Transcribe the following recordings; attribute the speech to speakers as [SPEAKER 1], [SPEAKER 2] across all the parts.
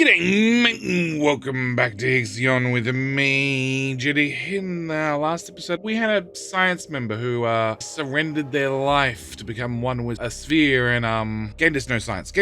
[SPEAKER 1] G'day, welcome back to Ixion with me, Judy. In the last episode, we had a science member who surrendered their life to become one with a sphere and gained us no science.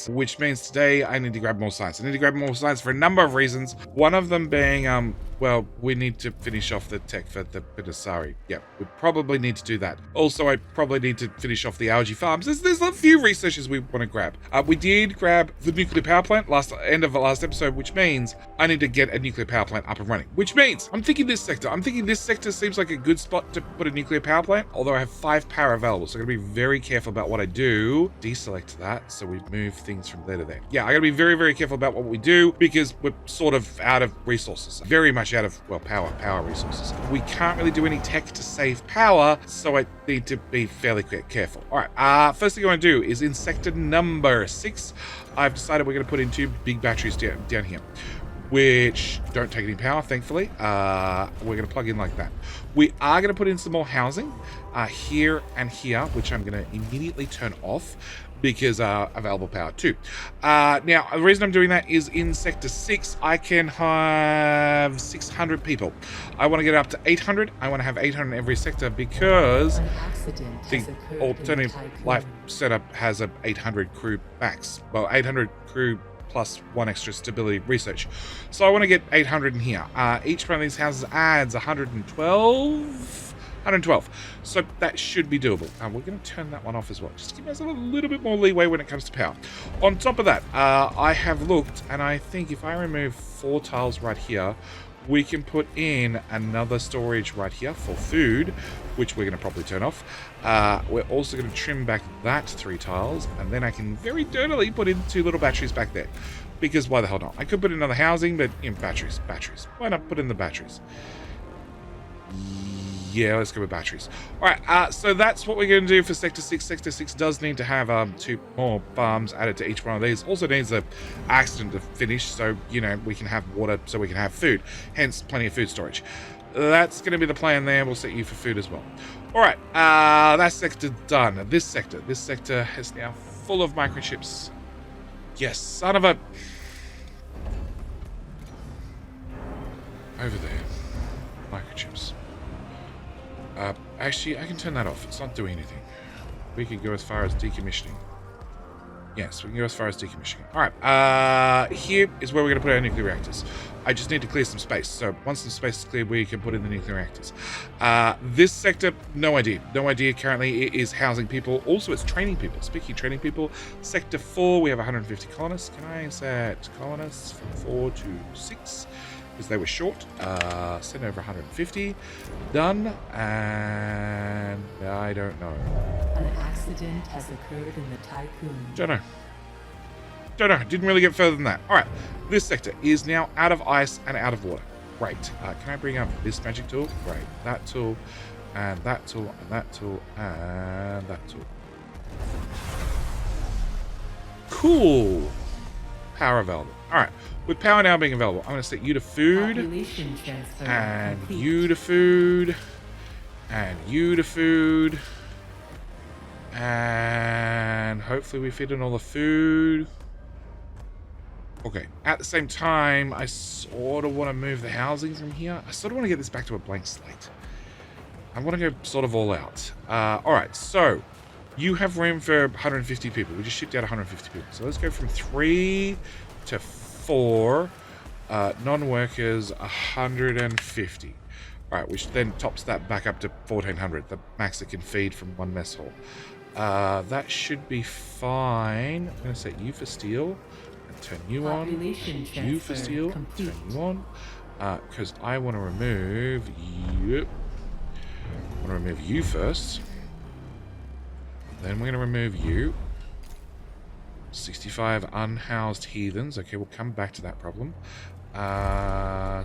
[SPEAKER 1] Which means today I need to grab more science. I need to grab more science for a number of reasons. One of them being, well, we need to finish off the tech for the Pinasari. Yeah, we probably need to do that. Also, I probably need to finish off the algae farms. There's a few researches we want to grab. We did grab the nuclear power plant end of the last episode, which means I need to get a nuclear power plant up and running. Which means I'm thinking this sector seems like a good spot to put a nuclear power plant, although I have 5 power available, so I'm gonna be very careful about what I do. Deselect that, so we move things from there to there. Yeah, I gotta be very, very careful about what we do because we're sort of out of resources. Very much out of, well, power resources. We can't really do any tech to save power, so I need to be fairly careful. All right, first thing I want to do is in sector number 6, I've decided we're going to put in 2 big batteries down here, which don't take any power, thankfully. We're going to plug in like that. We are going to put in some more housing here and here, which I'm going to immediately turn off because available power too. Now, the reason I'm doing that is in sector 6, I can have 600 people. I want to get up to 800. I want to have 800 in every sector because the alternative life setup has a 800 crew max. Well, 800 crew plus 1 extra stability research. So I want to get 800 in here. Each one of these houses adds 112. So that should be doable. We're going to turn that one off as well. Just give us a little bit more leeway when it comes to power. On top of that, I have looked, and I think if I remove 4 tiles right here, we can put in another storage right here for food, which we're going to probably turn off. We're also going to trim back that 3 tiles, and then I can very dirtily put in 2 little batteries back there. Because why the hell not? I could put in another housing, but in batteries. Why not put in the batteries? Yeah, let's go with batteries. All right, so that's what we're going to do for Sector 6. Sector 6 does need to have 2 more farms added to each one of these. Also needs an accident to finish, so, you know, we can have water so we can have food. Hence, plenty of food storage. That's going to be the plan there. We'll set you for food as well. All right, that sector done. This sector is now full of microchips. Yes, son of a... Over there. Microchips. Actually, I can turn that off. It's not doing anything. We can go as far as decommissioning. Yes, we can go as far as decommissioning. All right, here is where we're going to put our nuclear reactors. I just need to clear some space. So once some space is cleared, we can put in the nuclear reactors. This sector, no idea. No idea currently. It is housing people. Also, it's training people. Speaking of training people, Sector 4, we have 150 colonists. Can I set colonists from 4 to 6? Because they were short. Send over 150. Done. And I don't know.
[SPEAKER 2] An accident has occurred in the Tiqqun.
[SPEAKER 1] Don't know. Didn't really get further than that. All right. This sector is now out of ice and out of water. Great. Can I bring up this magic tool? Great. That tool. And that tool. And that tool. And that tool. Cool. Power available. All right. With power now being available, I'm going to set you to food, and you to food, and you to food, and hopefully we fit in all the food. Okay, at the same time, I sort of want to move the housing from here. I sort of want to get this back to a blank slate. I want to go sort of all out. All right, so you have room for 150 people. We just shipped out 150 people. So let's go from 3 to 4, non-workers 150. All right, which then tops that back up to 1400, the max it can feed from one mess hall. That should be fine. I'm going to set you for steel and turn you on. You for steel, turn you on. Because I want to remove you. I want to remove you first. Then we're going to remove you. 65 unhoused heathens. Okay, we'll come back to that problem.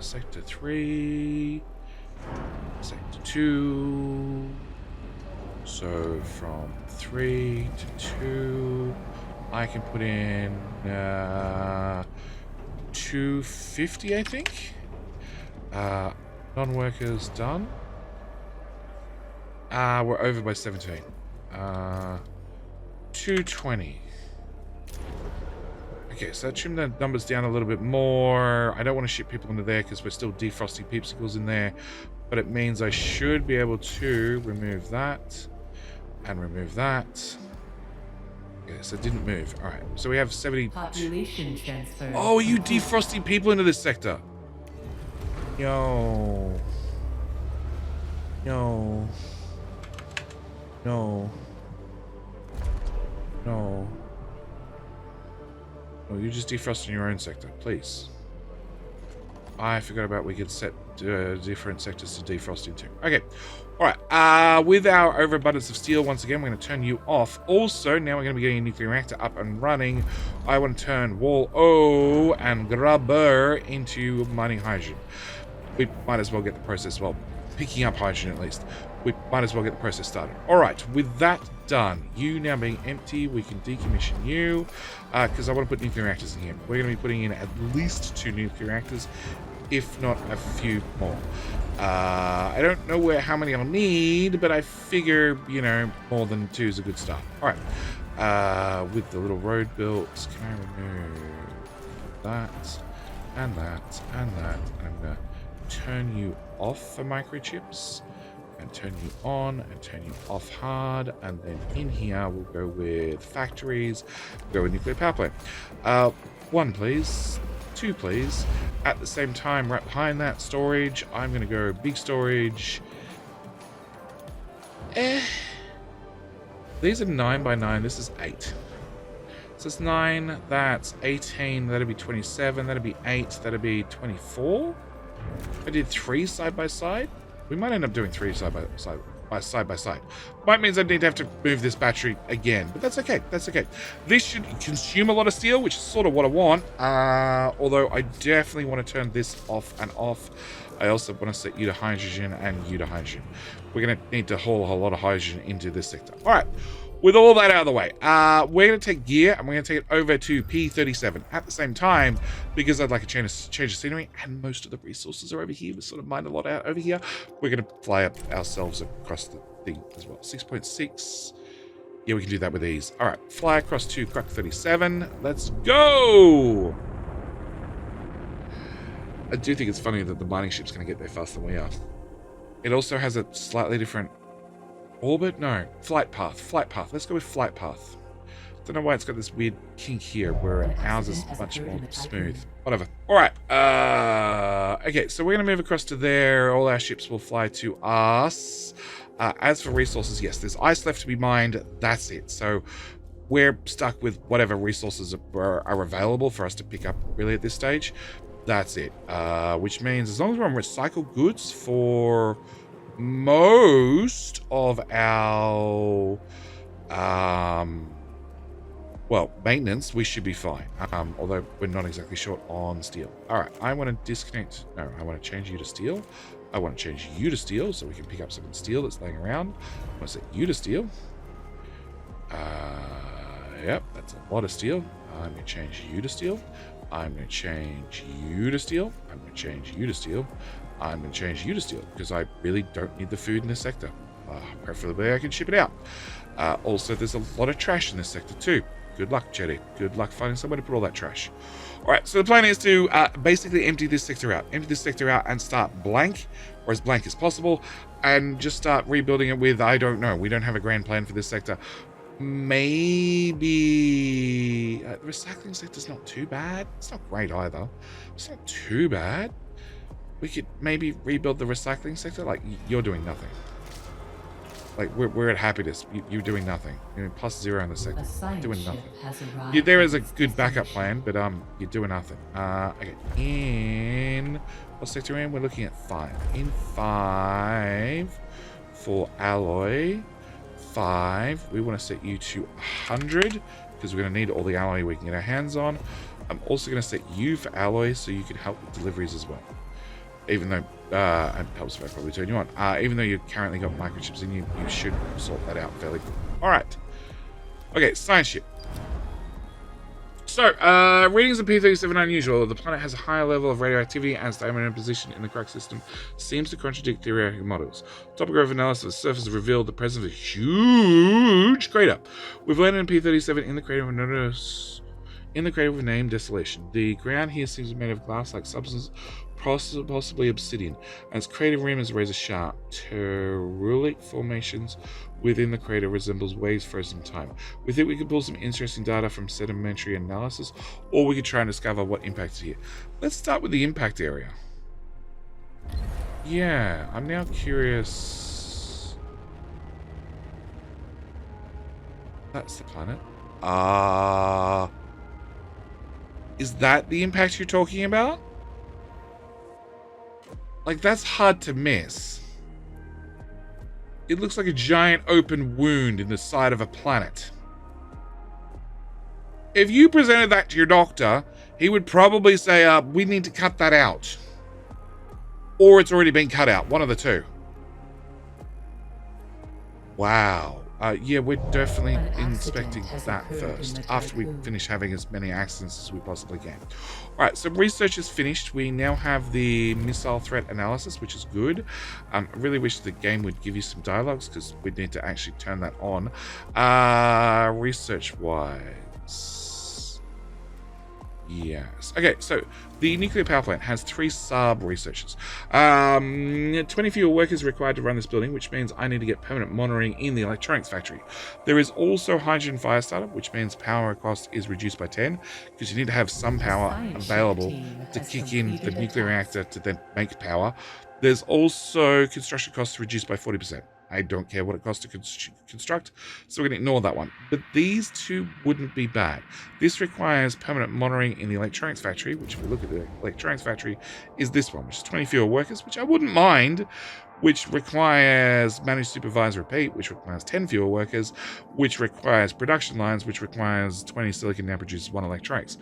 [SPEAKER 1] Sector 3. Sector 2. So from 3 to 2, I can put in 250, I think. Non-workers done. We're over by 17. 220. Okay, so trim the numbers down a little bit more. I don't want to ship people into there because we're still defrosting peepsicles in there. But it means I should be able to remove that and remove that. Okay, so it didn't move. All right, so we have 70.
[SPEAKER 2] Population transfer.
[SPEAKER 1] Oh, are you defrosting people into this sector? Yo. No. No. No. No, you just defrost in your own sector, please. I forgot about we could set different sectors to defrost into. Okay. Alright. With our overabundance of steel, once again, we're going to turn you off. Also, now we're going to be getting a nuclear reactor up and running. I want to turn wall O and grubber into mining hydrogen. We might as well get the process, well, picking up hydrogen at least. We might as well get the process started. Alright, with that done, you now being empty, we can decommission you, because I want to put nuclear reactors in here. We're going to be putting in at least 2 nuclear reactors, if not a few more. I don't know how many I'll need, but I figure, you know, more than 2 is a good start. Alright, with the little road built, can I remove that, and that, and that, and I'm going to turn you off for microchips, and turn you on, and turn you off hard, and then in here we'll go with factories, go with nuclear power plant. 1 please, 2 please. At the same time, right behind that, storage, I'm going to go big storage. These are 9 by 9, this is 8. So it's 9, that's 18, that'll be 27, that'll be 8, that'll be 24. I did 3 side by side. We might end up doing 3 side by side. Might means I need to have to move this battery again, but that's okay. That's okay. This should consume a lot of steel, which is sort of what I want. Although I definitely want to turn this off and off. I also want to set you to hydrogen and you to hydrogen. We're going to need to haul a whole lot of hydrogen into this sector. All right. With all that out of the way, we're going to take gear and we're going to take it over to P37 at the same time because I'd like a change of scenery and most of the resources are over here. We sort of mine a lot out over here. We're going to fly up ourselves across the thing as well. 6.6. Yeah, we can do that with ease. All right, fly across to Croc 37. Let's go! I do think it's funny that the mining ship's going to get there faster than we are. It also has a slightly different orbit? No. Flight path. Let's go with flight path. Don't know why it's got this weird kink here where ours is much more smooth. Whatever. Alright. Okay, so we're going to move across to there. All our ships will fly to us. As for resources, yes, there's ice left to be mined. That's it. So we're stuck with whatever resources are available for us to pick up really at this stage. That's it. Which means as long as we're on recycled goods for most of our well, maintenance, we should be fine, although we're not exactly short on steel. All right, I want to disconnect. No, I want to change you to steel. I want to change you to steel so we can pick up some of the steel that's laying around. I want to set you to steel. Yep, that's a lot of steel. I'm going to change you to steel. I'm going to change you to steel. I'm going to change you to steel. I'm going to change you to steel because I really don't need the food in this sector. Preferably I can ship it out. Also, there's a lot of trash in this sector too. Good luck, Jetty. Good luck finding somewhere to put all that trash. All right, so the plan is to basically empty this sector out. Empty this sector out and start blank, or as blank as possible, and just start rebuilding it with, I don't know. We don't have a grand plan for this sector. Maybe the recycling sector's not too bad. It's not great either. It's not too bad. We could maybe rebuild the recycling sector. Like, you're doing nothing. Like, we're at happiness. You're doing nothing. You're in +0 in the sector. Doing nothing. You're there as a good backup plan, but you're doing nothing. Okay. In what sector in? We're looking at 5. In 5 for alloy. 5. We want to set you to 100 because we're going to need all the alloy we can get our hands on. I'm also going to set you for alloy so you can help with deliveries as well. Even though it helps if I probably turn you on. Even though you've currently got microchips in you, you should sort that out fairly quickly. All right. Okay, science ship. So, readings of P37 are unusual. The planet has a higher level of radioactivity and its diameter and position in the Crux system seems to contradict theoretic models. Topographic analysis of the surface has revealed the presence of a huge crater. We've landed in P37 in the crater of In the crater named Desolation, the ground here seems made of glass-like substance, possibly obsidian, and its crater rim is razor sharp. Terulic formations within the crater resembles waves frozen in time. We think we could pull some interesting data from sedimentary analysis, or we could try and discover what impacted here. Let's start with the impact area. Yeah, I'm now curious. That's the planet. Is that the impact you're talking about? Like, that's hard to miss. It looks like a giant open wound in the side of a planet. If you presented that to your doctor, he would probably say, we need to cut that out. Or it's already been cut out. One of the two. Wow. Yeah, we're definitely inspecting that first, after we finish having as many accidents as we possibly can. Alright, so research is finished. We now have the missile threat analysis, which is good. I really wish the game would give you some dialogues, because we'd need to actually turn that on. Research-wise... Yes. Okay, so the nuclear power plant has 3 sub-researchers. 20 fewer workers required to run this building, which means I need to get permanent monitoring in the electronics factory. There is also hydrogen fire startup, which means power cost is reduced by 10, because you need to have some power available to kick in the nuclear reactor to then make power. There's also construction costs reduced by 40%. I don't care what it costs to construct, so we're going to ignore that one. But these two wouldn't be bad. This requires permanent monitoring in the electronics factory, which if we look at the electronics factory, is this one, which is 20 fewer workers, which I wouldn't mind, which requires managed supervisor repeat, which requires 10 fewer workers, which requires production lines, which requires 20 silicon now produces 1 electronics,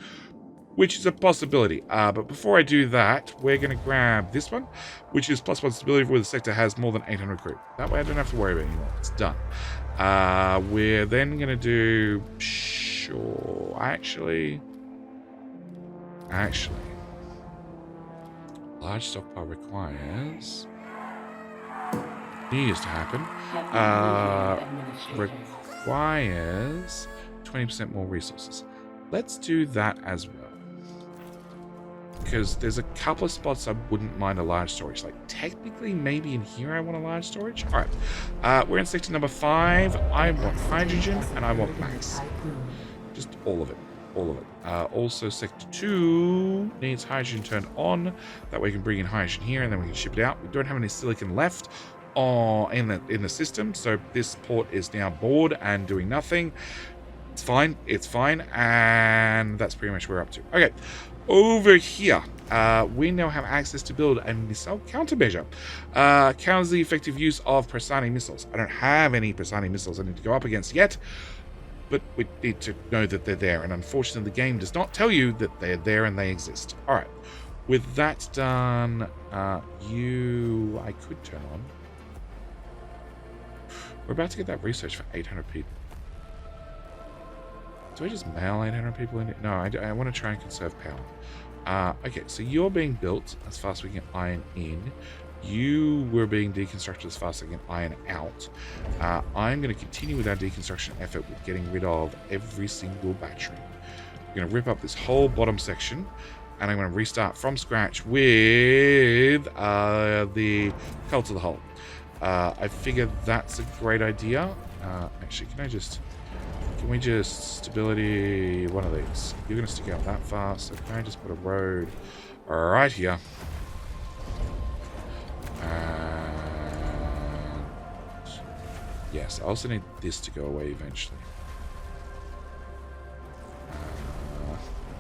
[SPEAKER 1] which is a possibility. But before I do that, we're going to grab this one, which is +1 stability where the sector has more than 800 crew. That way I don't have to worry about it anymore. It's done. We're then going to do... Sure. Actually... Large stockpile requires... Needs to happen. Requires 20% more resources. Let's do that as well. Because there's a couple of spots I wouldn't mind a large storage. Like, technically, maybe in here I want a large storage. All right. We're in sector number 5. I want hydrogen, and I want max. Just all of it. All of it. Also, sector 2 needs hydrogen turned on. That way we can bring in hydrogen here, and then we can ship it out. We don't have any silicon left in the system, so this port is now bored and doing nothing. It's fine. It's fine. And that's pretty much where we're up to. Okay. Over here, we now have access to build a missile countermeasure. Counters the effective use of Persani missiles. I don't have any Persani missiles I need to go up against yet, but we need to know that they're there. And unfortunately, the game does not tell you that they're there and they exist. All right. With that done, I could turn on. We're about to get that research for 800 people. Do I just mail 800 people in it? No, I want to try and conserve power. Okay, so you're being built as fast as we can iron in. You were being deconstructed as fast as I can iron out. I'm going to continue with our deconstruction effort with getting rid of every single battery. We're going to rip up this whole bottom section, and I'm going to restart from scratch with the hull to the hull. I figure that's a great idea. Actually, can we just stability one of these? You're going to stick out that far, so can I just put a road right here? And yes, I also need this to go away eventually.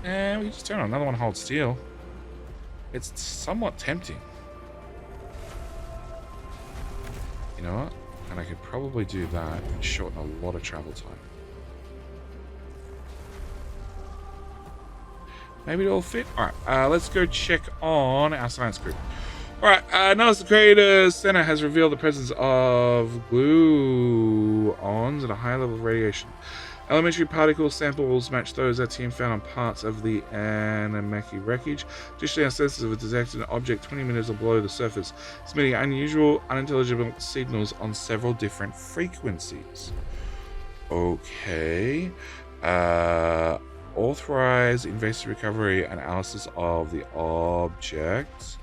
[SPEAKER 1] And we can just turn on another one, hold steel. It's somewhat tempting. You know what? And I could probably do that and shorten a lot of travel time. Maybe it'll fit. Alright, let's go check on our science group. Alright, notice the crater center has revealed the presence of gluons at a high level of radiation. Elementary particle samples match those our team found on parts of the Anunnaki wreckage. Additionally, our sensors have detected an object 20 meters below the surface, emitting unusual, unintelligible signals on several different frequencies. Okay. authorize invasive recovery analysis of the object.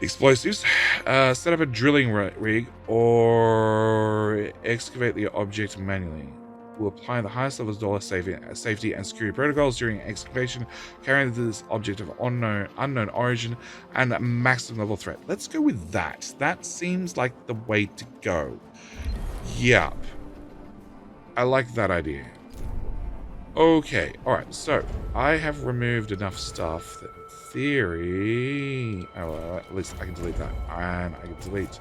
[SPEAKER 1] Explosives. Set up a drilling rig or excavate the object manually. Will apply the highest levels of dollar safety and security protocols during excavation, carrying this object of unknown origin and a maximum level threat. Let's go with that. That seems like the way to go. Yup. I like that idea. Okay, alright, so I have removed enough stuff that in theory... at least I can delete that. And I can delete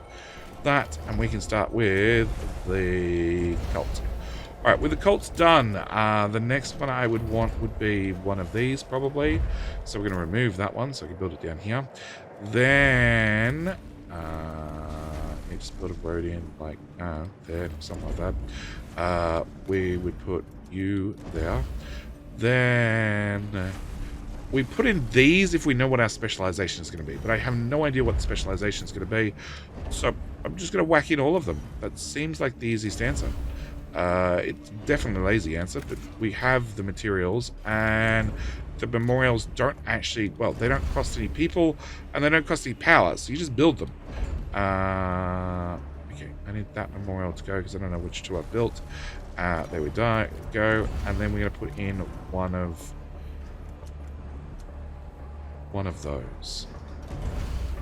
[SPEAKER 1] that, and we can start with the cult. Alright, with the cults done, the next one I would want would be one of these, probably. So we're going to remove that one, so I can build it down here. Then, let me just build a road in, like, there, something like that. We would put you there. Then, we put in these if we know what our specialization is going to be. But I have no idea what the specialization is going to be. So, I'm just going to whack in all of them. That seems like the easiest answer. It's definitely a lazy answer, but we have the materials, and the memorials don't actually, well, they don't cost any people, and they don't cost any power, so you just build them. Okay, I need that memorial to go, because I don't know which two I've built. There we go, and then we're going to put in one of those.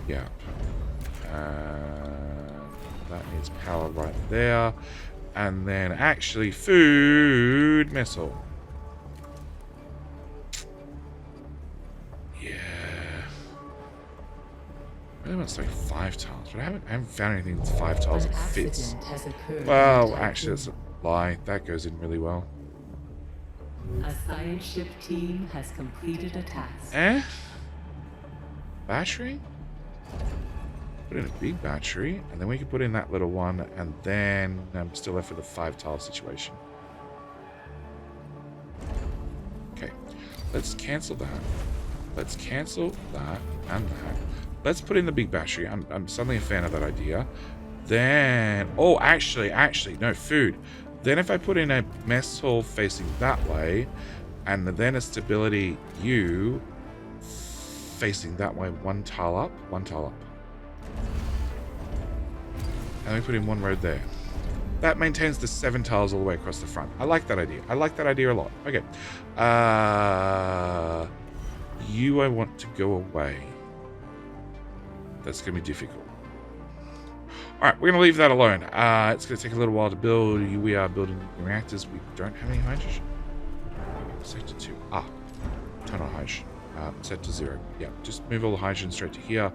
[SPEAKER 1] Yeah. That needs power right there. And then actually food missile. Yeah. I really want to say 5 tiles, but I haven't found anything that's 5 tiles that fits. Well, actually that's a lie. That goes in really well.
[SPEAKER 2] A science ship team has completed a task.
[SPEAKER 1] Battery? Put in a big battery, and then we can put in that little one, and then I'm still left with a 5 tile situation. Okay, let's cancel that. Let's cancel that and that. Let's put in the big battery. I'm suddenly a fan of that idea. Then, oh, actually, no, food. Then if I put in a mess hall facing that way, and then a stability U facing that way, 1 tile up, 1 tile up. And we put in 1 road there. That maintains the 7 tiles all the way across the front. I like that idea. I like that idea a lot. Okay. You, I want to go away. That's going to be difficult. Alright, we're going to leave that alone. It's going to take a little while to build. We are building reactors. We don't have any hydrogen. Sector 2. Turn on hydrogen. Set to 0. Yeah, just move all the hydrogen straight to here.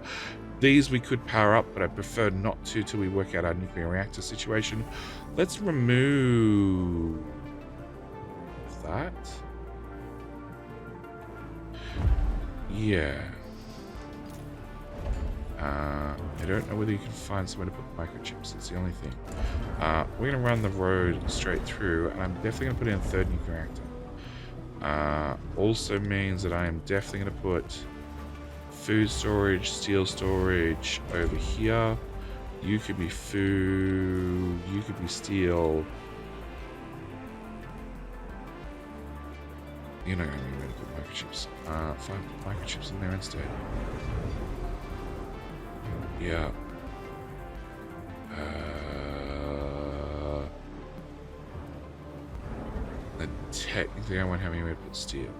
[SPEAKER 1] These we could power up, but I prefer not to till we work out our nuclear reactor situation. Let's remove that. Yeah. I don't know whether you can find somewhere to put microchips. That's the only thing. We're going to run the road straight through, and I'm definitely going to put in a 3rd nuclear reactor. Also means that I am definitely going to put food storage, steel storage over here. You could be food, you could be steel. You're not going to be able to put microchips. 5 microchips in there instead. Yeah. Then technically I won't have anywhere to put steel.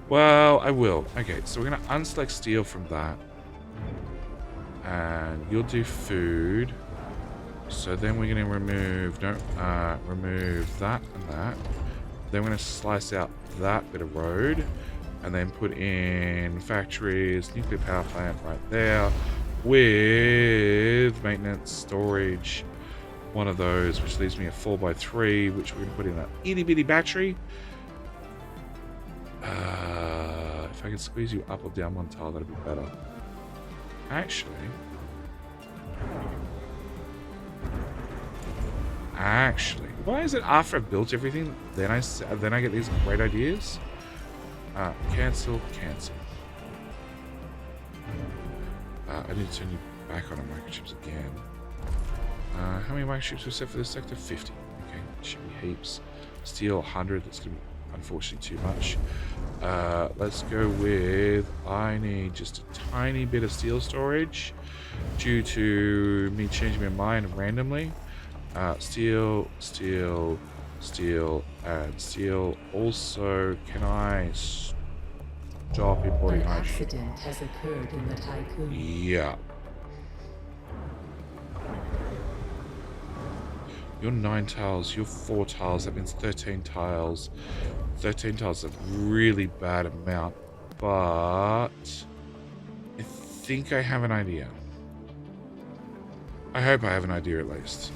[SPEAKER 1] Well, I will. Okay, so we're going to unselect steel from that. And you'll do food. So then we're going to remove, remove that and that. Then we're going to slice out that bit of road. And then put in factories, nuclear power plant right there. With maintenance, storage, one of those, which leaves me a 4x3, which we're going to put in an itty bitty battery. If I could squeeze you up or down 1 tile, that'd be better. Actually, why is it after I've built everything, then I get these great ideas? Cancel. I need to turn you back on microchips again. How many microchips we set for this sector? 50. Okay. should be heaps. Steel 100, that's going to be unfortunately too much. Let's go with, I need just a tiny bit of steel storage due to me changing my mind randomly. Steel, steel, steel, and steel. Also, can I stop importing
[SPEAKER 2] An
[SPEAKER 1] hydrogen?
[SPEAKER 2] accident has occurred in the Tiqqun.
[SPEAKER 1] Yeah. You're 9 tiles, you're 4 tiles, that means 13 tiles. 13 tiles is a really bad amount, but I think I have an idea. I hope I have an idea at least.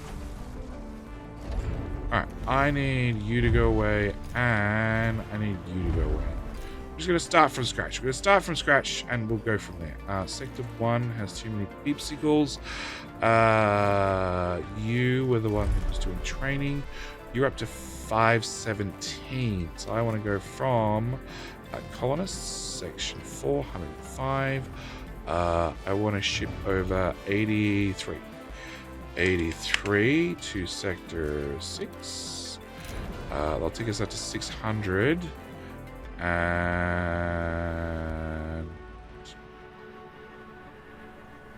[SPEAKER 1] Alright, I need you to go away, and I need you to go away. I'm just going to start from scratch. We're going to start from scratch, and we'll go from there. Sector 1 has too many peepsicles. You were the one who was doing training. You're up to 517. So I want to go from colonists, section 405. I want to ship over 83. 83 to sector 6. That'll take us up to 600. And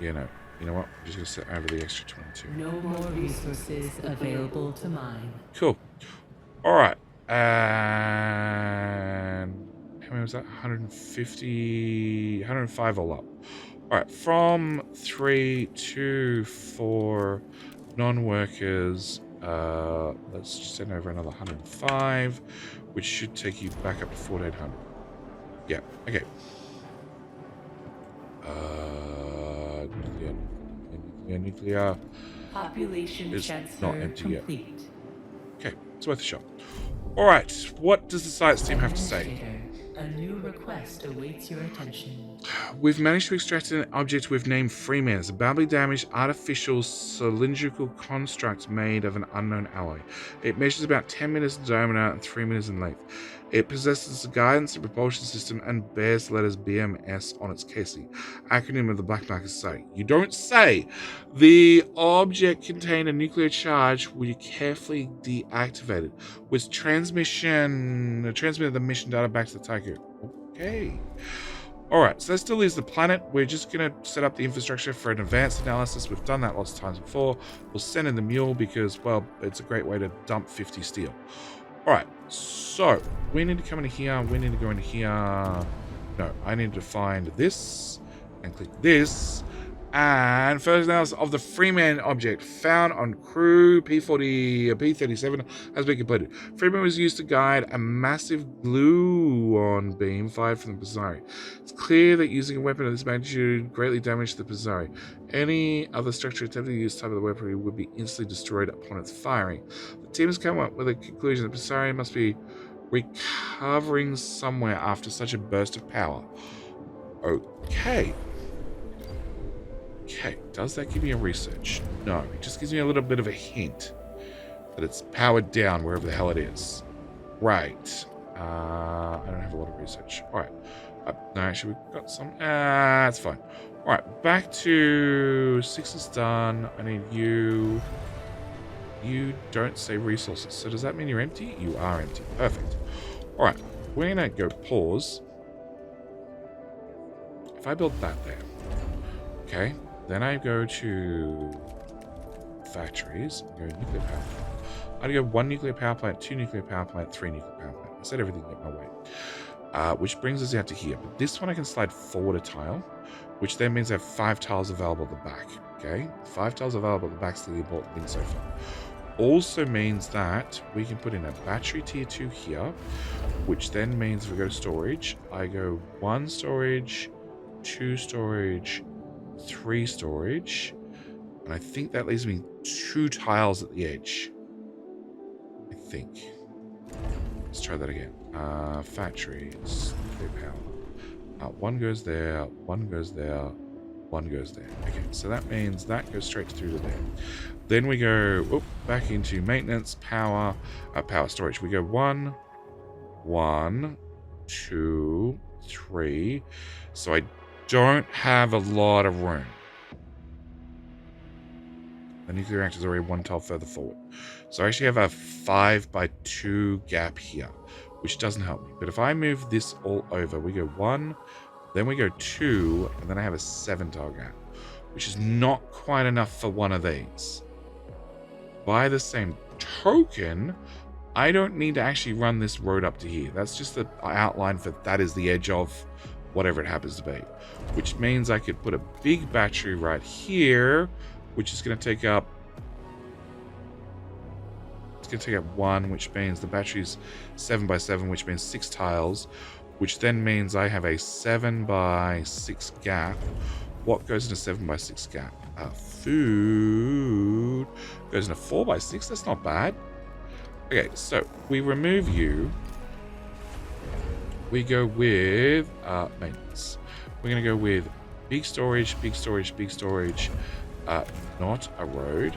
[SPEAKER 1] you know what? I'm just gonna set over the extra 22.
[SPEAKER 2] No more resources available to mine.
[SPEAKER 1] Cool. All right. And how many was that? 150, 105 all up. All right. From 3 to 4 non-workers. Let's just send over another 105, which should take you back up to 1400. Yeah. Okay. Nuclear.
[SPEAKER 2] Population
[SPEAKER 1] It's
[SPEAKER 2] transfer
[SPEAKER 1] not empty yet.
[SPEAKER 2] complete.
[SPEAKER 1] Okay, it's worth a shot. All right, what does the science team have to say?
[SPEAKER 2] Administrator, a new request awaits your attention.
[SPEAKER 1] We've managed to extract an object we've named Freeman. It's a badly damaged artificial cylindrical construct made of an unknown alloy. It measures about 10 meters in diameter and 3 meters in length. It possesses a guidance and propulsion system and bears the letters BMS on its casing. Acronym of the Black Market Society. You don't say. The object contained a nuclear charge which you carefully deactivated. Was transmitted the mission data back to the Tiqqun. Okay. Alright, so that still leaves the planet. We're just going to set up the infrastructure for an advanced analysis. We've done that lots of times before. We'll send in the mule because, well, it's a great way to dump 50 steel. Alright, so we need to come into here. We need to go into here. No, I need to find this and click this. And first analysis of the Freeman object found on crew P37 has been completed. Freeman was used to guide a massive gluon beam fired from the Pizarri. It's clear that using a weapon of this magnitude greatly damaged the Pizarri. Any other structure attempting to use type of the weaponry would be instantly destroyed upon its firing. The team has come up with a conclusion that Pizarri must be recovering somewhere after such a burst of power. Okay. Okay, does that give me a research? No, it just gives me a little bit of a hint that it's powered down wherever the hell it is. Right. I don't have a lot of research. Alright. No, actually, we've got some. That's fine. Alright, back to 6 is done. I need you. You don't say resources. So does that mean you're empty? You are empty. Perfect. Alright, we're going to go pause. If I build that there. Okay. Then I go to factories, go nuclear power plant. I'd go 1 nuclear power plant, 2 nuclear power plant, 3 nuclear power plant. I set everything in my way. Which brings us out to here. But this one I can slide forward a tile, which then means I have 5 tiles available at the back. Okay? 5 tiles available at the back is the important thing so far. Also means that we can put in a battery tier 2 here, which then means if we go to storage, I go 1 storage, 2 storage, 3 storage, and I think that leaves me 2 tiles at the edge. I think. Let's try that again. Factories, nuclear power. 1 goes there, 1 goes there, 1 goes there. Okay, so that means that goes straight through to there. Then we go back into maintenance, power, power storage. We go 1, 1, 2, 3. So I don't have a lot of room. The nuclear reactor is already 1 tile further forward. So I actually have a 5x2 gap here, which doesn't help me. But if I move this all over, we go 1, then we go 2, and then I have a 7 tile gap, which is not quite enough for one of these. By the same token, I don't need to actually run this road up to here. That's just the outline for that is the edge of whatever it happens to be. Which means I could put a big battery right here, which is going to take up... It's going to take up 1, which means the battery's 7x7, which means 6 tiles, which then means I have a 7x6 gap. What goes in a 7x6 gap? Food goes in a 4x6. That's not bad. Okay, so we remove you. We go with maintenance. We're going to go with big storage, big storage, big storage. Not a road.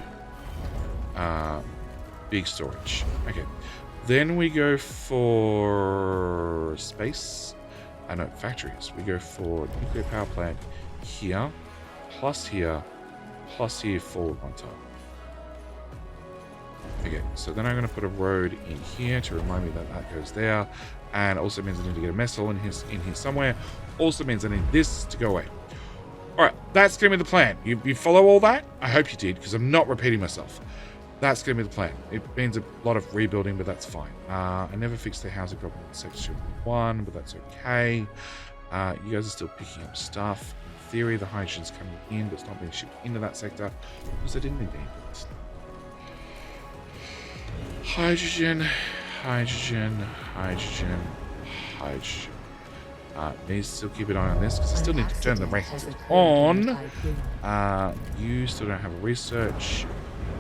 [SPEAKER 1] Big storage. Okay. Then we go for space. No, factories. We go for nuclear power plant here, plus here forward 1 tile. Okay, so then I'm going to put a road in here to remind me that that goes there. And also means I need to get a missile in here somewhere. Also means I need this to go away. Alright, that's going to be the plan. You follow all that? I hope you did, because I'm not repeating myself. That's going to be the plan. It means a lot of rebuilding, but that's fine. I never fixed the housing problem in section 1, but that's okay. You guys are still picking up stuff. In theory, the hydrogen's coming in, but it's not being shipped into that sector because I didn't need it. Hydrogen, hydrogen, hydrogen, hydrogen. Need to still keep an eye on this because I still need to turn the reactor on. You still don't have a research.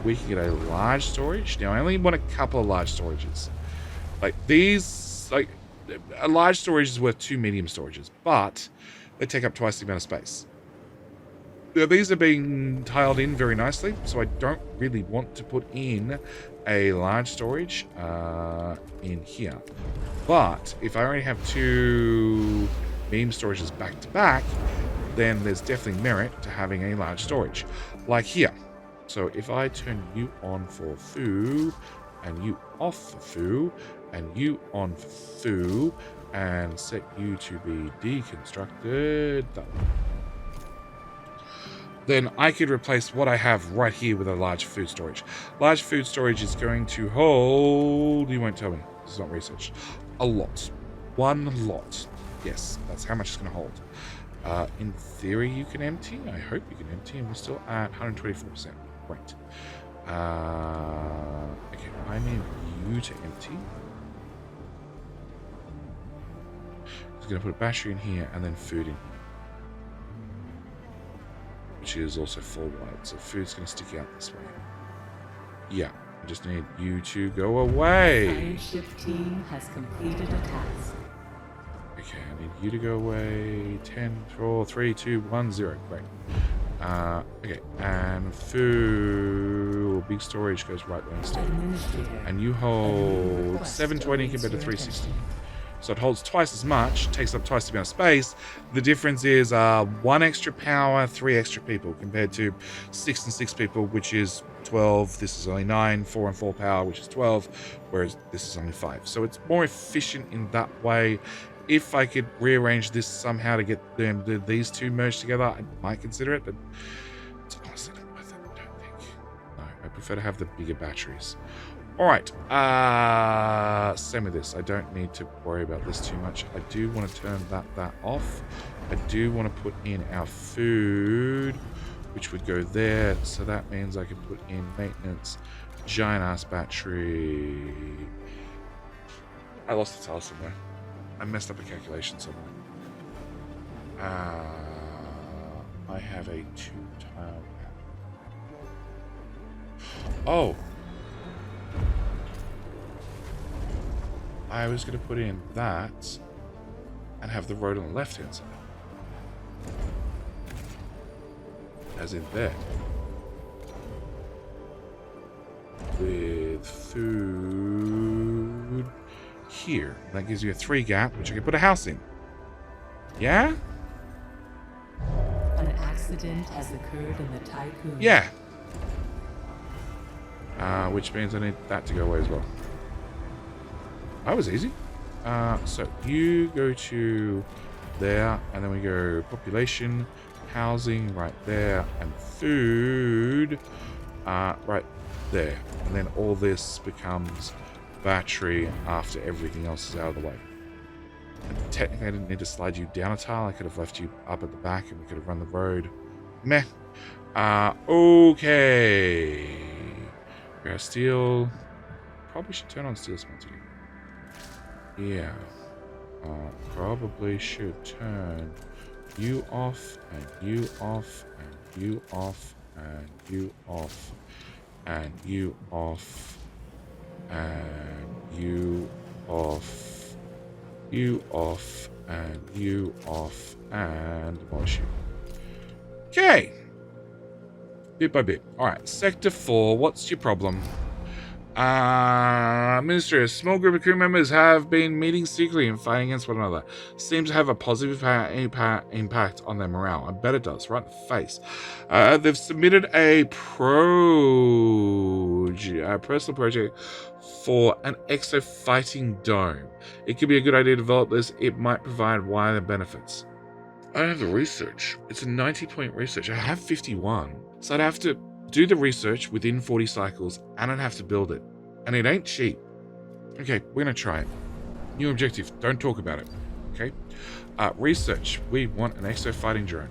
[SPEAKER 1] We can get a large storage. Now, I only want a couple of large storages. Like these, like a large storage is worth 2 medium storages, but they take up twice the amount of space. Now, these are being tiled in very nicely, so I don't really want to put in a large storage in here. But if I only have 2 medium storages back to back, then there's definitely merit to having a large storage, like here. So if I turn you on for foo, and you off for foo, and you on for foo, and set you to be deconstructed, then I could replace what I have right here with a large food storage. Large food storage is going to hold, you won't tell me, this is not researched, a lot. 1 lot. Yes, that's how much it's going to hold. In theory, you can empty. I hope you can empty, and we're still at 124%. Right. Okay, I need you to empty. I'm going to put a battery in here and then food in here, which is also 4 wide, so food's going to stick out this way. Yeah, I just need you to go away.
[SPEAKER 2] Science ship team has completed a task.
[SPEAKER 1] Okay, I need you to go away. 10, 4, 3, 2, 1, 0. Great. Okay, and food, big storage goes right there instead. And you hold 720 compared to 360. So it holds twice as much, takes up twice the amount of space. The difference is 1 extra power, 3 extra people, compared to 6 and 6 people, which is 12. This is only 9, 4 and 4 power, which is 12, whereas this is only 5. So it's more efficient in that way. If I could rearrange this somehow to get these 2 merged together, I might consider it, but it's honestly not worth it, I don't think. No, I prefer to have the bigger batteries. Alright, same with this. I don't need to worry about this too much. I do want to turn that off. I do want to put in our food, which would go there. So that means I can put in maintenance, giant-ass battery. I lost the tile somewhere. I messed up a calculation somewhere. I have a 2-tile gap. Oh! I was going to put in that and have the road on the left-hand side. As in there. With food here. That gives you a 3 gap, which I can put a house in. Yeah?
[SPEAKER 2] An accident has occurred in the Tiqqun.
[SPEAKER 1] Yeah. which means I need that to go away as well. That was easy. So you go to there, and then we go population, housing right there, and food right there. And then all this becomes battery after everything else is out of the way. And technically, I didn't need to slide you down a tile. I could have left you up at the back, and we could have run the road. Meh. Okay. Steel. Probably should turn on steel smelting. Yeah. Probably should turn you off, and you off, and you off, and you off, and you off, and you off, you off, and you off, and demolish you. Okay. Bit by bit. Alright, Sector 4, what's your problem? Ministry, a small group of crew members have been meeting secretly and fighting against one another. Seems to have a positive impact on their morale. I bet it does, right in the face. They've submitted a personal project for an exo-fighting dome. It could be a good idea to develop this. It might provide wider benefits. I don't have the research. It's a 90-point research. I have 51. So I'd have to do the research within 40 cycles, and I'd have to build it. And it ain't cheap. Okay, we're going to try it. New objective. Don't talk about it. Okay? Research. We want an exo-fighting drone.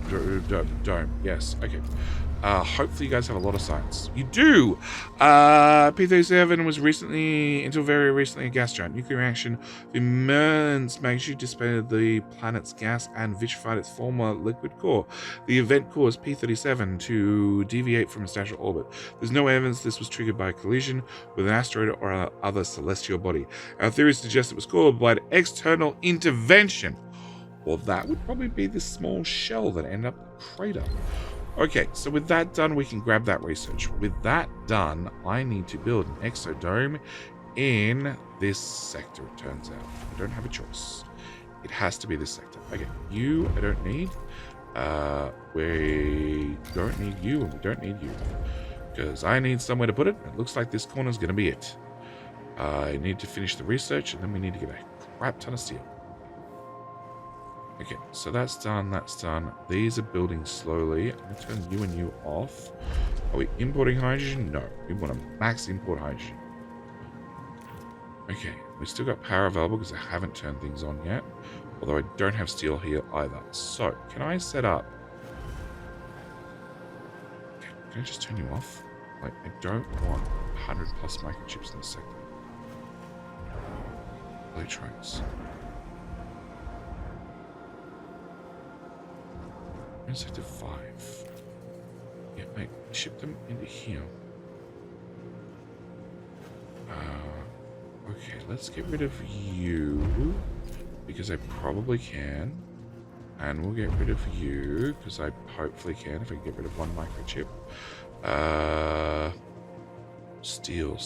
[SPEAKER 1] Dome. Yes. Okay. Hopefully you guys have a lot of science. You do! P-37 was recently, until very recently, a gas giant. Nuclear reaction. The immense magnitude dissipated the planet's gas and vitrified its former liquid core. The event caused P-37 to deviate from its natural orbit. There's no evidence this was triggered by a collision with an asteroid or other celestial body. Our theories suggest it was caused by external intervention. Well, that would probably be the small shell that ended up in the crater. Okay, so with that done, we can grab that research. With that done, I need to build an exodome in this sector, it turns out. I don't have a choice. It has to be this sector. Okay, you I don't need. We don't need you, and we don't need you. Because I need somewhere to put it. It looks like this corner is going to be it. I need to finish the research, and then we need to get a crap ton of steel. Okay, so that's done, that's done. These are building slowly. I'm going to turn you and you off. Are we importing hydrogen? No, we want to max import hydrogen. Okay, we still got power available because I haven't turned things on yet. Although I don't have steel here either. So, can I set up... Okay, can I just turn you off? Like, I don't want 100 plus microchips in this sector. Electronics. In sector 5. Yeah, I ship them into here. Okay, let's get rid of you because I probably can. And we'll get rid of you because I hopefully can if I can get rid of one microchip. Steel.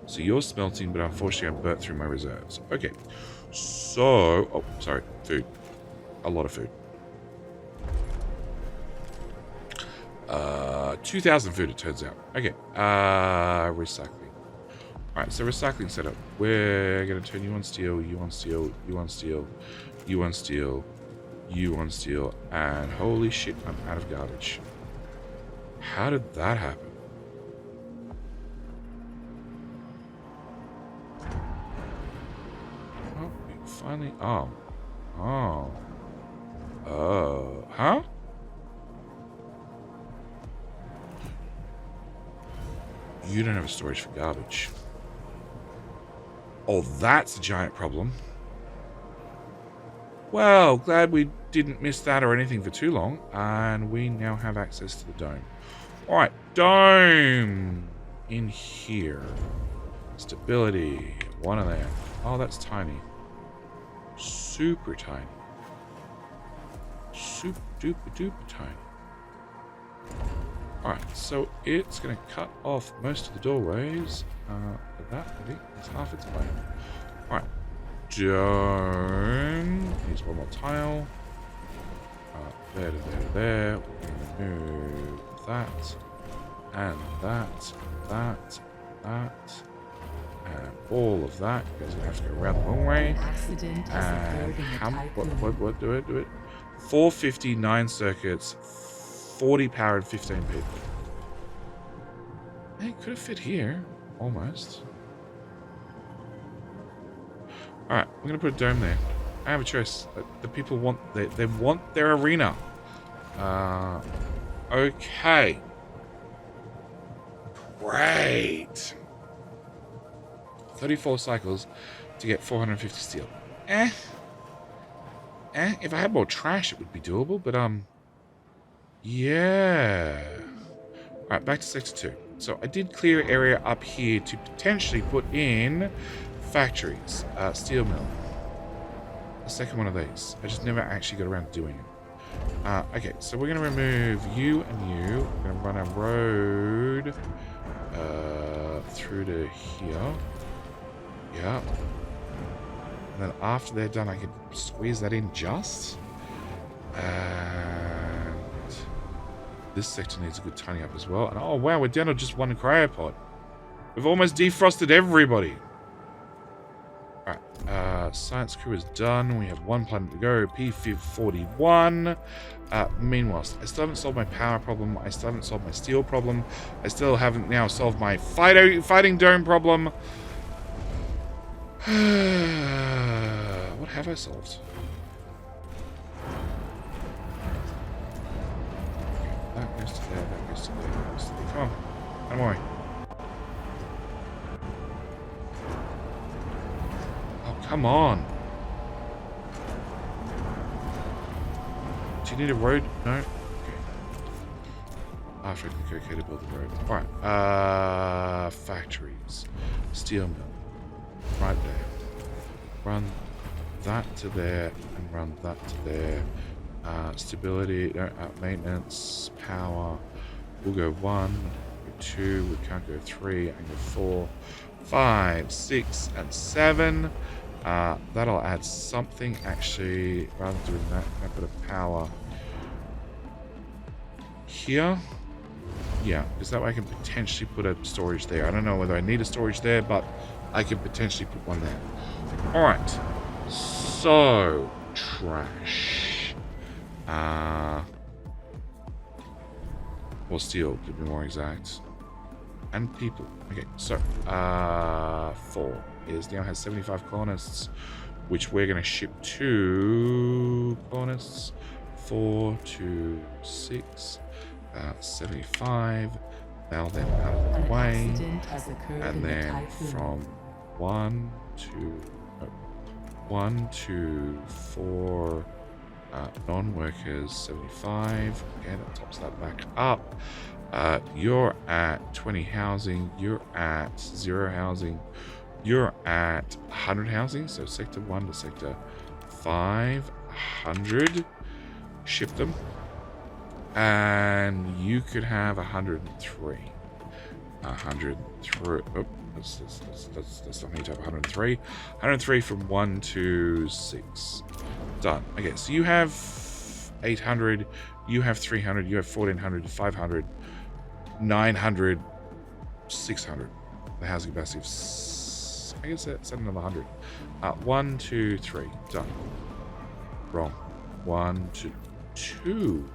[SPEAKER 1] So you're smelting, but unfortunately I burnt through my reserves. Okay. So, oh, sorry, food. A lot of food. 2,000 food, it turns out. Okay. Recycling. Alright, so recycling setup. We're going to turn you on steel, you on steel, you on steel, you on steel, you on steel, and holy shit, I'm out of garbage. How did that happen? Oh, finally. Oh. Huh? You don't have a storage for garbage. Oh, that's a giant problem. Well, glad we didn't miss that or anything for too long. And we now have access to the dome. Alright, dome in here. Stability. One of them. Oh, that's tiny. Super tiny. Super duper duper tiny. Alright, so it's going to cut off most of the doorways. That, I think, is half its way. Alright. Dome. Needs one more tile. There to there to there. We're going to move that. And that, and all of that, because we have to go around the wrong way.
[SPEAKER 2] An accident has occurred in the Tiqqun.
[SPEAKER 1] What, do it. 459 circuits, 40 power and 15 people. Hey, could have fit here, almost. Alright, I'm gonna put a dome there. I have a choice. The people want, they want their arena. Okay. Great. 34 cycles to get 450 steel. If I had more trash, it would be doable, but, yeah. Alright, back to Sector 2. So, I did clear area up here to potentially put in factories. Steel mill. The second one of these. I just never actually got around to doing it. Okay, so we're going to remove you and you. We're going to run a road through to here. Yeah. And then after they're done, I can squeeze that in just. And this sector needs a good tiny up as well. And oh wow, we're down to just one cryopod. We've almost defrosted everybody. Alright, science crew is done. We have one planet to go, P41. Meanwhile, I still haven't solved my power problem. I still haven't solved my steel problem. I still haven't now solved my fighting dome problem. What have I solved? Okay, that goes to there, that goes to there, that goes to there. Come on, out of my way. Come on. Do you need a road? No? Okay. After I click OK to build the road. Alright. Factories. Steel mill. Right there. Run that to there and run that to there. Stability. No, maintenance. Power. We'll go 1. Go 2. We can't go 3. And go 4. 5, 6, and 7. That'll add something, actually. Rather than doing that, I'm going to put a power here. Yeah, because that way I can potentially put a storage there. I don't know whether I need a storage there, but I can potentially put one there. Alright. So, trash. Or steel, to be more exact. And people. Okay, so 4 is now has 75 colonists, which we're going to ship 2 colonists. 4 to 6, 75. Now then out of the way, and then from 1 to 4 non-workers 75. Okay, that tops that back up. You're at 20 housing, you're at 0 housing, you're at 100 housing, so sector 1 to sector 500. Ship them. And you could have 103. 103. Oh, that's not me to have 103. 103 from 1 to 6. Done. Okay, so you have 800, you have 300, you have 1400, 500, 900, 600. The housing capacity of, I guess that's another 100. 1, 2, 3. Done. Wrong. 1, 2, 2.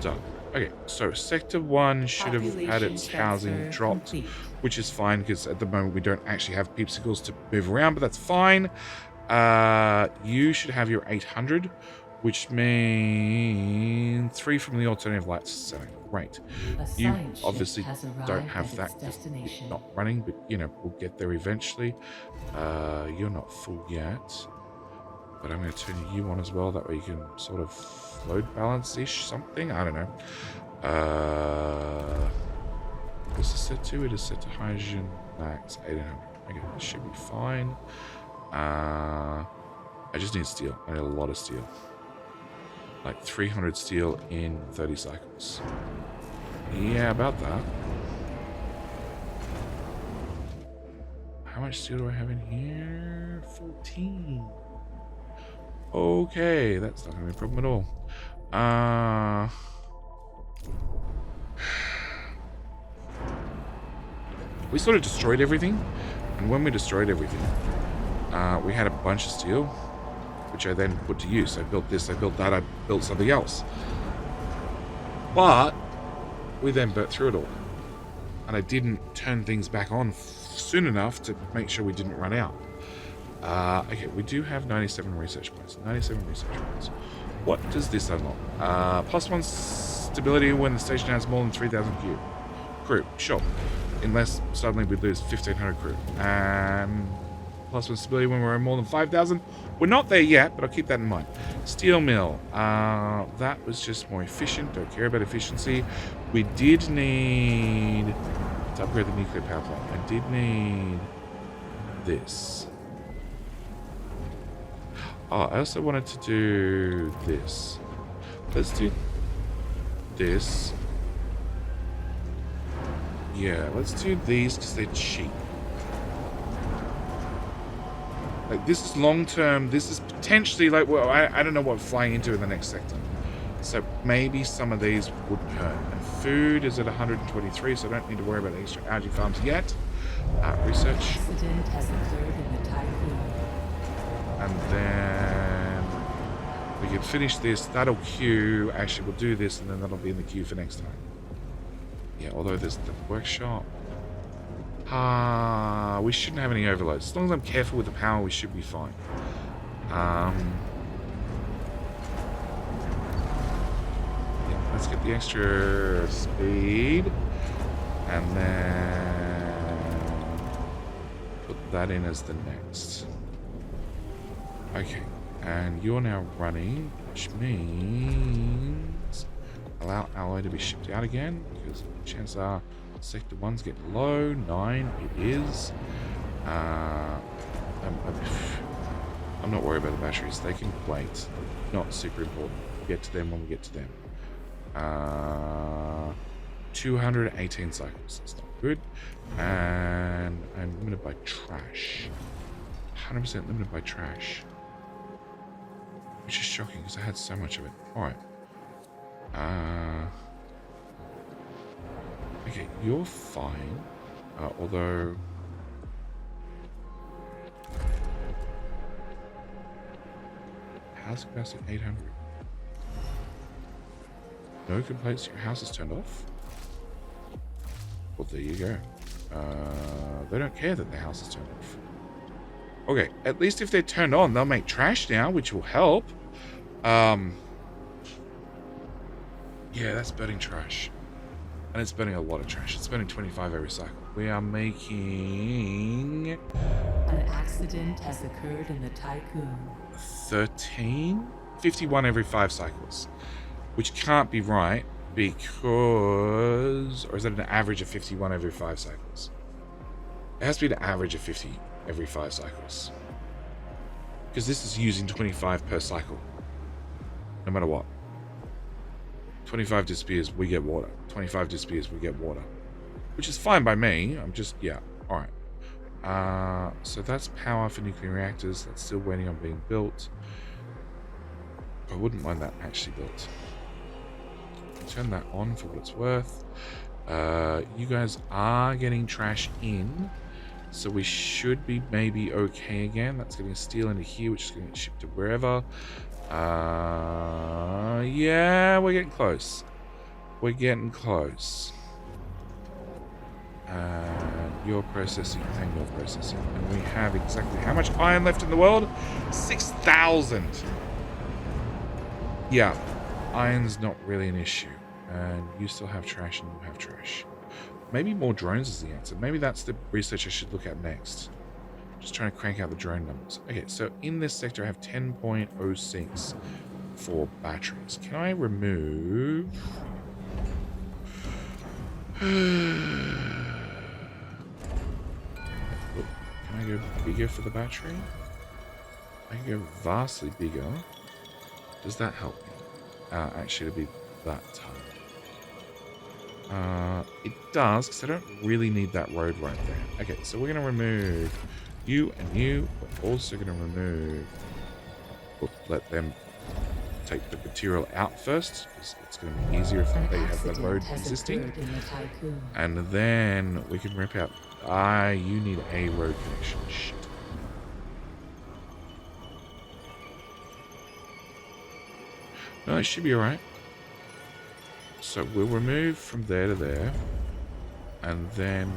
[SPEAKER 1] Done. Okay, so Sector 1 should have had its housing dropped, which is fine, because at the moment we don't actually have peepsicles to move around, but that's fine. You should have your 800, which means 3 from the alternative lights setting. Great. You obviously don't have that because it's not running, but, you know, we'll get there eventually. You're not full yet. But I'm going to turn you on as well. That way you can sort of load balance-ish something. I don't know. What's this set to? It is set to hydrogen max 800. Okay, this should be fine. I just need steel. I need a lot of steel. Like 300 steel in 30 cycles. Yeah, about that. How much steel do I have in here? 14. Okay, that's not going to be a problem at all. We sort of destroyed everything. And when we destroyed everything, we had a bunch of steel, which I then put to use. I built this, I built that, I built something else. But we then burnt through it all. And I didn't turn things back on soon enough to make sure we didn't run out. Okay, we do have 97 research points. 97 research points. What does this unlock? +1 stability when the station has more than 3,000 crew. Sure. Unless suddenly we lose 1,500 crew. And +1 stability when we're more than 5,000. We're not there yet, but I'll keep that in mind. Steel mill. That was just more efficient. Don't care about efficiency. We did need to upgrade the nuclear power plant. I did need this. Oh, I also wanted to do this. Let's do this. Yeah, let's do these because they're cheap. Like, this is long term. This is potentially like, well, I don't know what we're flying into in the next sector. So maybe some of these would turn. And food is at 123, so I don't need to worry about the extra algae farms yet. Research.
[SPEAKER 2] Accident has occurred in the Tiqqun.
[SPEAKER 1] And then we can finish this. That'll queue. Actually, we'll do this, and then that'll be in the queue for next time. Yeah, although there's the workshop. We shouldn't have any overloads. As long as I'm careful with the power, we should be fine. Yeah, let's get the extra speed. And then put that in as the next. Okay, and you're now running, which means allow alloy to be shipped out again, because chances are sector 1's getting low. 9, it is. I'm not worried about the batteries. They can wait. Not super important. We'll get to them when we get to them. 218 cycles. That's not good. And I'm limited by trash. 100% limited by trash. Which is shocking because I had so much of it. Alright. Okay, you're fine. Although... house capacity 800. No complaints, your house is turned off? Well, there you go. They don't care that the house is turned off. Okay, at least if they're turned on, they'll make trash now, which will help. Yeah, that's burning trash. And it's burning a lot of trash. It's burning 25 every cycle. We are making...
[SPEAKER 2] An accident has occurred in the Tiqqun.
[SPEAKER 1] 13? 51 every 5 cycles. Which can't be right because... Or is that an average of 51 every 5 cycles? It has to be the average of 50 every 5 cycles. Because this is using 25 per cycle. No matter what. 25 disappears, we get water. 25 disappears, we get water. Which is fine by me. I'm just, yeah. Alright. So that's power for nuclear reactors. That's still waiting on being built. I wouldn't mind that actually built. Turn that on for what it's worth. You guys are getting trash in. So we should be maybe okay again. That's getting steel into here, which is going to get shipped to wherever. Yeah, we're getting close. We're getting close. You're processing and you're processing. And we have exactly how much iron left in the world? 6,000. Yeah, iron's not really an issue. And you still have trash and you have trash. Maybe more drones is the answer. Maybe that's the research I should look at next. Just trying to crank out the drone numbers. Okay, so in this sector I have 10.06 for batteries. Can I remove... Can I go bigger for the battery? I can go vastly bigger. Does that help me? Actually, it'll be that tall. It does, because I don't really need that road right there. Okay, so we're going to remove you and you. We're also going to remove... let them take the material out first, because it's going to be easier if they have the road existing. And then we can rip out... you need a road connection. Shit. No, it should be alright. So we'll remove from there to there. And then...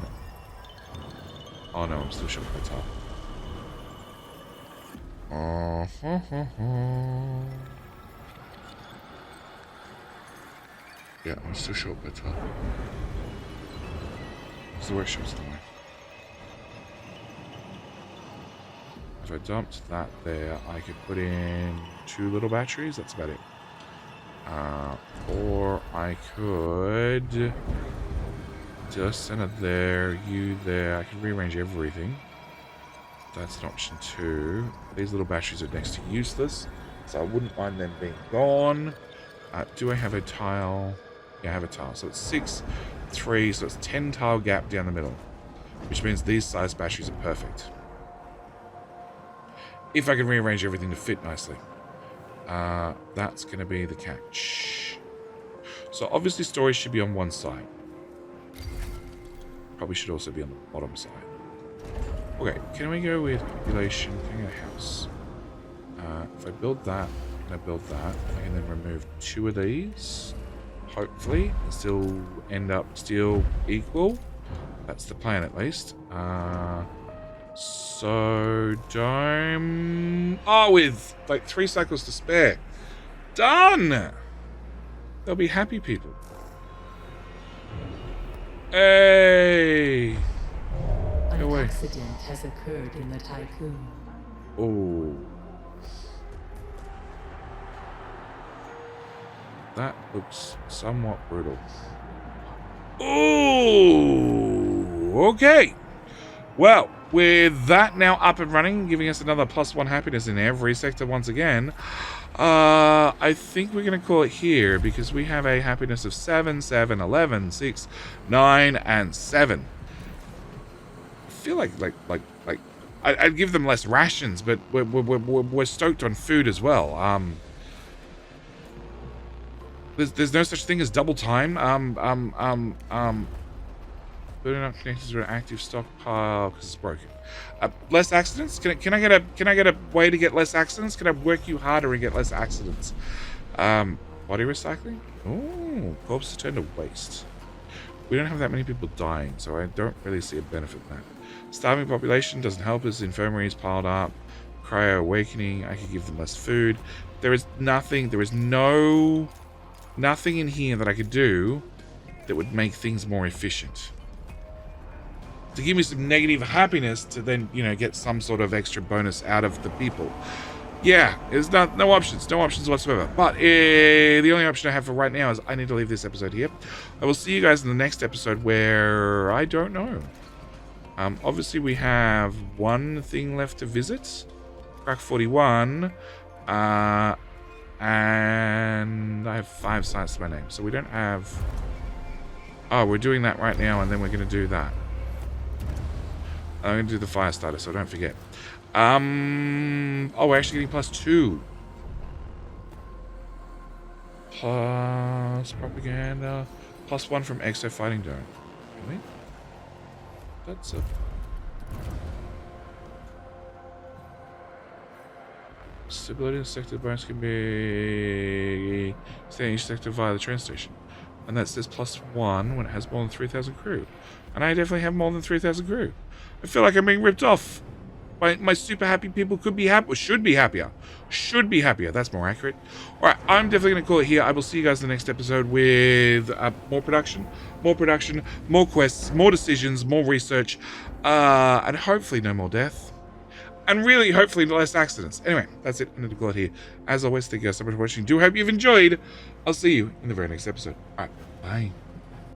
[SPEAKER 1] Oh no, I'm still short by top. Yeah, I'm still short by top. It's the workshop's the way. If I dumped that there, I could put in 2 little batteries. That's about it. Or I could just send it there, you there. I can rearrange everything. That's an option 2. These little batteries are next to useless, so I wouldn't mind them being gone. Do I have a tile? Yeah, I have a tile. So it's 6, 3, so it's 10 tile gap down the middle, which means these size batteries are perfect. If I can rearrange everything to fit nicely. That's going to be the catch. So obviously storage should be on one side. Probably should also be on the bottom side. Okay, can we go with population? Can I get a house? If I build that, and I build that, I can then remove 2 of these. Hopefully, and still end up still equal. That's the plan at least. So dome. Oh, with like 3 cycles to spare. Done! They'll be happy people. Hey!
[SPEAKER 2] An
[SPEAKER 1] away.
[SPEAKER 2] accident has occurred in the Tiqqun.
[SPEAKER 1] Oh. That looks somewhat brutal. Oh! Okay. Well, with that now up and running, giving us another +1 happiness in every sector once again, I think we're going to call it here because we have a happiness of 7, 7, 11, 6, 9, and 7. I feel like I'd give them less rations, but we're stoked on food as well. There's no such thing as double time. But not connected to an active stockpile because it's broken. Less accidents? Can I get a way to get less accidents? Can I work you harder and get less accidents? Body recycling? Oh, corpses turn to waste. We don't have that many people dying, so I don't really see a benefit in that. Starving population doesn't help us. Infirmaries piled up. Cryo awakening. I could give them less food. There is nothing. There is nothing in here that I could do that would make things more efficient. To give me some negative happiness to then, get some sort of extra bonus out of the people. Yeah, there's no options whatsoever. But the only option I have for right now is I need to leave this episode here. I will see you guys in the next episode where I don't know. Obviously we have one thing left to visit. Crack 41. And I have 5 sites to my name. So we don't have... Oh, we're doing that right now and then we're going to do that. I'm going to do the fire starter, so don't forget. Oh, we're actually getting +2. Plus propaganda. +1 from Exo Fighting Dome. Really? That's a... Stability in the sector bonus can be... Stay in each sector via the train station. And that says +1 when it has more than 3,000 crew. And I definitely have more than 3,000 crew. I feel like I'm being ripped off. My super happy people could be happy, or should be happier. Should be happier. That's more accurate. All right, I'm definitely going to call it here. I will see you guys in the next episode with more production, more quests, more decisions, more research, and hopefully no more death. And really, hopefully, less accidents. Anyway, that's it. I'm going to call it here. As always, thank you guys so much for watching. Do hope you've enjoyed. I'll see you in the very next episode. All right, bye.